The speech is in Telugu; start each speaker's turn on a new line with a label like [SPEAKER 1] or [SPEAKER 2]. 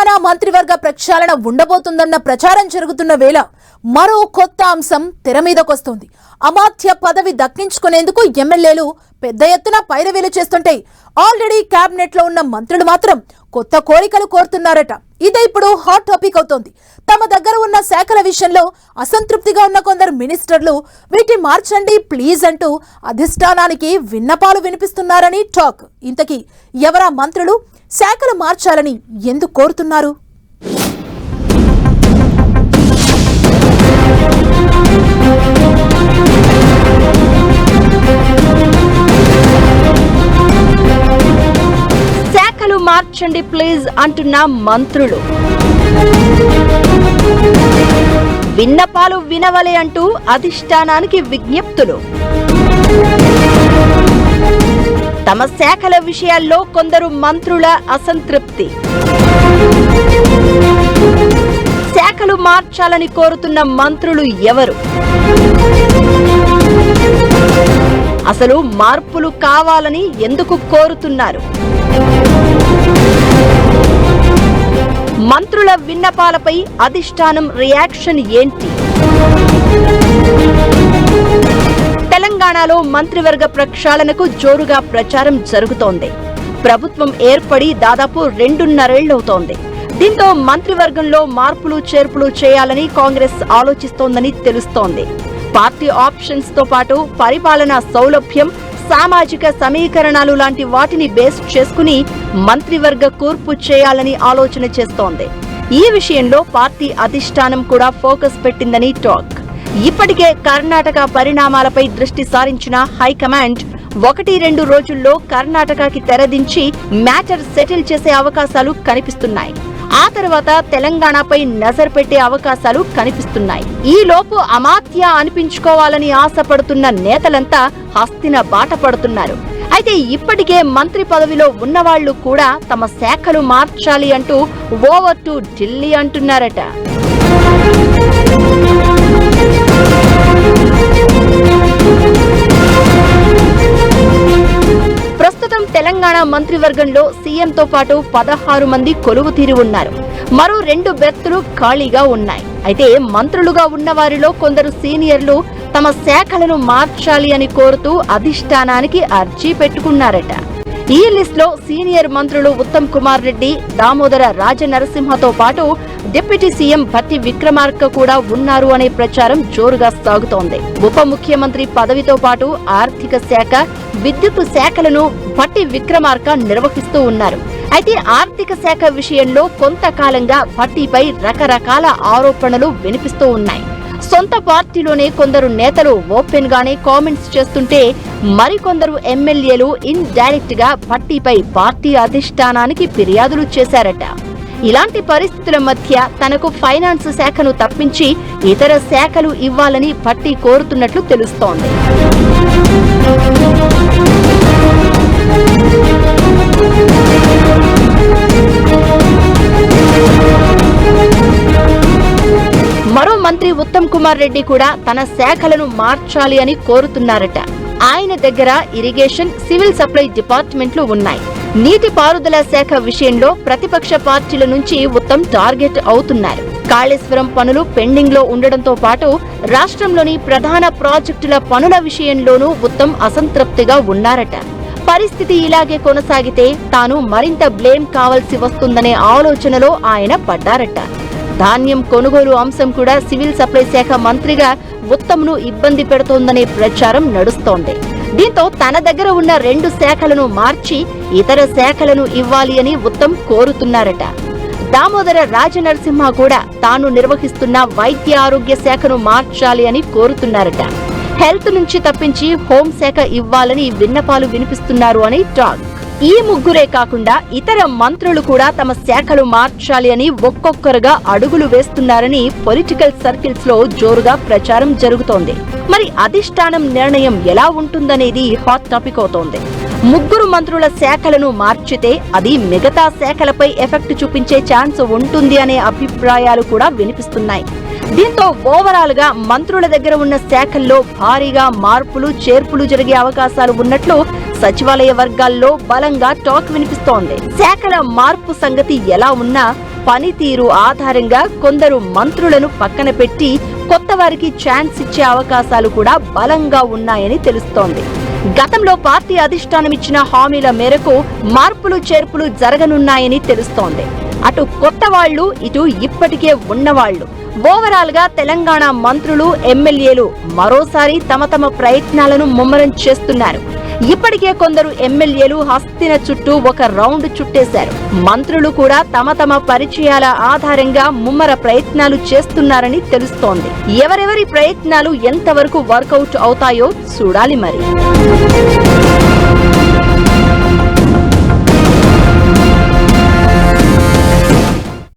[SPEAKER 1] తెలంగాణ మంత్రివర్గ ప్రక్షాళన ఉండబోతుందన్న ప్రచారం జరుగుతున్న వేళ మరో కొత్త అంశం తెర మీదకొస్తుంది. అమాత్య పదవి దక్కించుకునేందుకు ఎమ్మెల్యేలు పెద్ద ఎత్తున పైరవీలు చేస్తుంటే ఆల్రెడీ కేబినెట్ లో ఉన్న మంత్రులు మాత్రం కొత్త కోరికలు కోరుతున్నారట. ఇదే ఇప్పుడు హాట్ టాపిక్ అవుతోంది. తమ దగ్గర ఉన్న శాఖల విషయంలో అసంతృప్తిగా ఉన్న కొందరు మినిస్టర్లు వీటి మార్చండి ప్లీజ్ అంటూ అధిష్టానానికి విన్నపాలు వినిపిస్తున్నారని టాక్. ఇంతకీ ఎవరా మంత్రులు శాఖలు మార్చాలని ఎందుకు కోరుతున్నారు?
[SPEAKER 2] శాఖలు మార్చండి ప్లీజ్ అంటున్న మంత్రులు, విన్నపాలు వినవలే అంటూ అధిష్టానానికి విజ్ఞప్తులు. తమ శాఖల విషయాల్లో కొందరు మంత్రుల అసంతృప్తి. శాఖలు మార్చాలని కోరుతున్న మంత్రులు ఎవరు? అసలు మార్పులు కావాలని ఎందుకు కోరుతున్నారు? మంత్రుల విన్నపాలపై అధిష్టానం రియాక్షన్ ఏంటి? తెలంగాణలో మంత్రివర్గ ప్రక్షాళనకు జోరుగా ప్రచారం జరుగుతోంది. ప్రభుత్వం ఏర్పడి దాదాపు 2.5 ఏళ్లవుతోంది. దీంతో మంత్రివర్గంలో మార్పులు చేర్పులు చేయాలని కాంగ్రెస్ ఆలోచిస్తోందని తెలుస్తోంది. పార్టీ ఆప్షన్స్ తో పాటు పరిపాలనా సౌలభ్యం, సామాజిక సమీకరణాలు లాంటి వాటిని బేస్ చేసుకుని మంత్రివర్గ కూర్పు చేయాలని ఆలోచన చేస్తోంది. ఈ విషయంలో పార్టీ అధిష్టానం కూడా ఫోకస్ పెట్టిందని టాక్. ఇప్పటికే కర్ణాటక పరిణామాలపై దృష్టి సారించిన హైకమాండ్ 1-2 రోజుల్లో కర్ణాటకకి తెరదించి మ్యాటర్ సెటిల్ చేసే అవకాశాలు కనిపిస్తున్నాయి. ఆ తర్వాత తెలంగాణపై నజర్ పెట్టే అవకాశాలు కనిపిస్తున్నాయి. ఈ లోపు అమాత్య అనిపించుకోవాలని ఆశపడుతున్న నేతలంతా హస్తిన బాట పడుతున్నారు. అయితే ఇప్పటికే మంత్రి పదవిలో ఉన్నవాళ్లు కూడా తమ శాఖలు మార్చాలి అంటూ ఓవర్ టు ఢిల్లీ అంటున్నారట. ప్రస్తుతం తెలంగాణ మంత్రివర్గంలో సీఎంతో పాటు 16 మంది కొలువు తీరి ఉన్నారు. మరో 2 బెర్తులు ఖాళీగా ఉన్నాయి. అయితే మంత్రులుగా ఉన్న వారిలో కొందరు సీనియర్లు తమ శాఖలను మార్చాలి అని కోరుతూ అధిష్టానానికి అర్జీ పెట్టుకున్నారట. ఈ లిస్ట్ లో సీనియర్ మంత్రులు ఉత్తమ్ కుమార్ రెడ్డి, దామోదర రాజనరసింహతో పాటు డిప్యూటీ సీఎం భట్టి విక్రమార్క కూడా ఉన్నారు అనే ప్రచారం జోరుగా సాగుతోంది. ఉప ముఖ్యమంత్రి పదవితో పాటు ఆర్థిక శాఖ, విద్యుత్ శాఖలను భట్టి విక్రమార్క నిర్వహిస్తూ ఉన్నారు. అయితే ఆర్థిక శాఖ విషయంలో కొంతకాలంగా భట్టిపై రకరకాల ఆరోపణలు వినిపిస్తూ ఉన్నాయి. సొంత పార్టీలోనే కొందరు నేతలు ఓపెన్ గానే కామెంట్స్ చేస్తుంటే మరికొందరు ఎమ్మెల్యేలు ఇన్ డైరెక్ట్ గా భట్టిపై పార్టీ అధిష్టానానికి ఫిర్యాదులు చేశారట. ఇలాంటి పరిస్థితుల మధ్య తనకు ఫైనాన్స్ శాఖను తప్పించి ఇతర శాఖలు ఇవ్వాలని భట్టి కోరుతున్నట్లు తెలుస్తోంది. మరో మంత్రి ఉత్తమ్ కుమార్ రెడ్డి కూడా తన శాఖలను మార్చాలి అని కోరుతున్నారట. ఆయన దగ్గర ఇరిగేషన్, సివిల్ సప్లై డిపార్ట్మెంట్లు ఉన్నాయి. నీటి పారుదల శాఖ విషయంలో ప్రతిపక్ష పార్టీల నుంచి ఉత్తమ్ టార్గెట్ అవుతున్నారు. కాళేశ్వరం పనులు పెండింగ్ లో ఉండడంతో పాటు రాష్ట్రంలోని ప్రధాన ప్రాజెక్టుల పనుల విషయంలోనూ ఉత్తమ్ అసంతృప్తిగా ఉన్నారట. పరిస్థితి ఇలాగే కొనసాగితే తాను మరింత బ్లేమ్ కావాల్సి వస్తుందనే ఆలోచనలో ఆయన పడ్డారట. ధాన్యం కొనుగోలు అంశం కూడా సివిల్ సప్లై శాఖ మంత్రిగా ఉత్తమ్ను ఇబ్బంది పెడుతోందనే ప్రచారం నడుస్తోంది. దీంతో తన దగ్గర ఉన్న 2 శాఖలను మార్చి ఇతర శాఖలను ఇవ్వాలి అని ఉత్తమ్ కోరుతున్నారట. దామోదర రాజనరసింహ కూడా తాను నిర్వహిస్తున్న వైద్య ఆరోగ్య శాఖను మార్చాలి అని కోరుతున్నారట. హెల్త్ నుంచి తప్పించి హోంశాఖ ఇవ్వాలని విన్నపాలు వినిపిస్తున్నారు అని టాక్. ఈ ముగ్గురే కాకుండా ఇతర మంత్రులు కూడా తమ శాఖలు మార్చాలి అని ఒక్కొక్కరుగా అడుగులు వేస్తున్నారని పొలిటికల్ సర్కిల్స్ లో జోరుగా ప్రచారం జరుగుతోంది. మరి అధిష్టానం నిర్ణయం ఎలా ఉంటుందనేది హాట్ టాపిక్ అవుతోంది. ముగ్గురు మంత్రుల శాఖలను మార్చితే అది మిగతా శాఖలపై ఎఫెక్ట్ చూపించే ఛాన్స్ ఉంటుంది అనే అభిప్రాయాలు కూడా వినిపిస్తున్నాయి. దీంతో ఓవరాల్ గా మంత్రుల దగ్గర ఉన్న శాఖల్లో భారీగా మార్పులు చేర్పులు జరిగే అవకాశాలు ఉన్నట్లు సచివాలయ వర్గాల్లో బలంగా టాక్ వినిపిస్తోంది. శాఖల మార్పు సంగతి ఎలా ఉన్నా పనితీరు ఆధారంగా కొందరు మంత్రులను పక్కన పెట్టి కొత్త వారికి ఛాన్స్ ఇచ్చే అవకాశాలు కూడా బలంగా ఉన్నాయని తెలుస్తోంది. గతంలో పార్టీ అధిష్టానం ఇచ్చిన హామీల మేరకు మార్పులు చేర్పులు జరగనున్నాయని తెలుస్తోంది. అటు కొత్త వాళ్లు, ఇటు ఇప్పటికే ఉన్నవాళ్లు, ఓవరాల్ గా తెలంగాణ మంత్రులు, ఎమ్మెల్యేలు మరోసారి తమ తమ ప్రయత్నాలను ముమ్మరం చేస్తున్నారు. ఇప్పటికే కొందరు ఎమ్మెల్యేలు హస్తిన చుట్టూ ఒక రౌండ్ చుట్టేశారు. మంత్రులు కూడా తమ తమ పరిచయాల ఆధారంగా ముమ్మర ప్రయత్నాలు చేస్తున్నారని తెలుస్తోంది. ఎవరెవరి ప్రయత్నాలు ఎంతవరకు వర్కౌట్ అవుతాయో చూడాలి మరి.